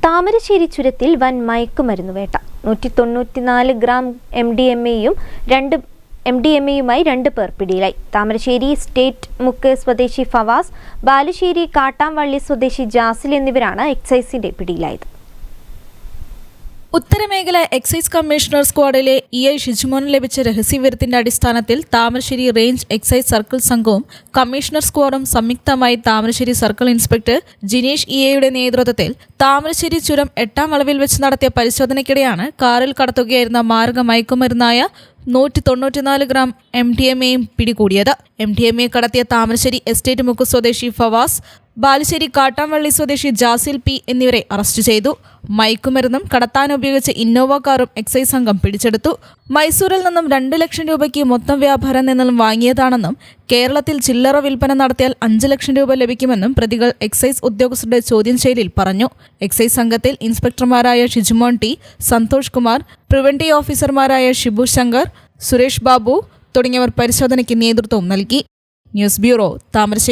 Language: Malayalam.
താമരശ്ശേരി ചുരത്തിൽ വൻ മയക്കുമരുന്ന് വേട്ട. 194 ഗ്രാം MDMA-യുമായി 2 പേർ പിടിയിലായി. താമരശ്ശേരി സ്റ്റേറ്റ് മുക്ക് സ്വദേശി ഫവാസ്, ബാലുശ്ശേരി കാട്ടാംവള്ളി സ്വദേശി ജാസിൽ എന്നിവരാണ് എക്സൈസിന്റെ പിടിയിലായത്. ഉത്തരമേഖല എക്സൈസ് കമ്മീഷണർ സ്ക്വാഡിലെ EI ഷിജുമോന് ലഭിച്ച രഹസ്യവിവരത്തിന്റെ അടിസ്ഥാനത്തിൽ താമരശ്ശേരി റേഞ്ച് എക്സൈസ് സർക്കിൾ സംഘവും കമ്മീഷണർ സ്ക്വാഡും സംയുക്തമായി താമരശ്ശേരി സർക്കിൾ ഇൻസ്പെക്ടർ ജിനേഷ് EAയുടെ നേതൃത്വത്തിൽ താമരശ്ശേരി ചുരം 8-ാം വളവിൽ വെച്ച് നടത്തിയ പരിശോധനയ്ക്കിടെയാണ് കാറിൽ കടത്തുകയായിരുന്ന മാരക മയക്കുമരുന്നായ 194 ഗ്രാം MDMA-യും പിടികൂടിയത്. MDMA കടത്തിയ താമരശ്ശേരി എസ്റ്റേറ്റ് മുക്ക് സ്വദേശി ഫവാസ്, ബാലുശ്ശേരി കാട്ടാംവള്ളി സ്വദേശി ജാസിൽ P എന്നിവരെ അറസ്റ്റ് ചെയ്തു. മയക്കുമരുന്നും കടത്താനുപയോഗിച്ച ഇന്നോവ കാറും എക്സൈസ് സംഘം പിടിച്ചെടുത്തു. മൈസൂരിൽ നിന്നും 2 ലക്ഷം രൂപയ്ക്ക് മൊത്തം വ്യാപാരം നിന്നും വാങ്ങിയതാണെന്നും കേരളത്തിൽ ചില്ലറ വിൽപ്പന നടത്തിയാൽ 5 ലക്ഷം രൂപ ലഭിക്കുമെന്നും പ്രതികൾ എക്സൈസ് ഉദ്യോഗസ്ഥരുടെ ചോദ്യം ചെയ്യലിൽ പറഞ്ഞു. എക്സൈസ് സംഘത്തിൽ ഇൻസ്പെക്ടർമാരായ ഷിജുമോൻ T, സന്തോഷ് കുമാർ, പ്രിവന്റീവ് ഓഫീസർമാരായ ഷിബു ശങ്കർ, സുരേഷ് ബാബു തുടങ്ങിയവർ പരിശോധനയ്ക്ക് നേതൃത്വം നൽകി. News bureau, Thamarassery.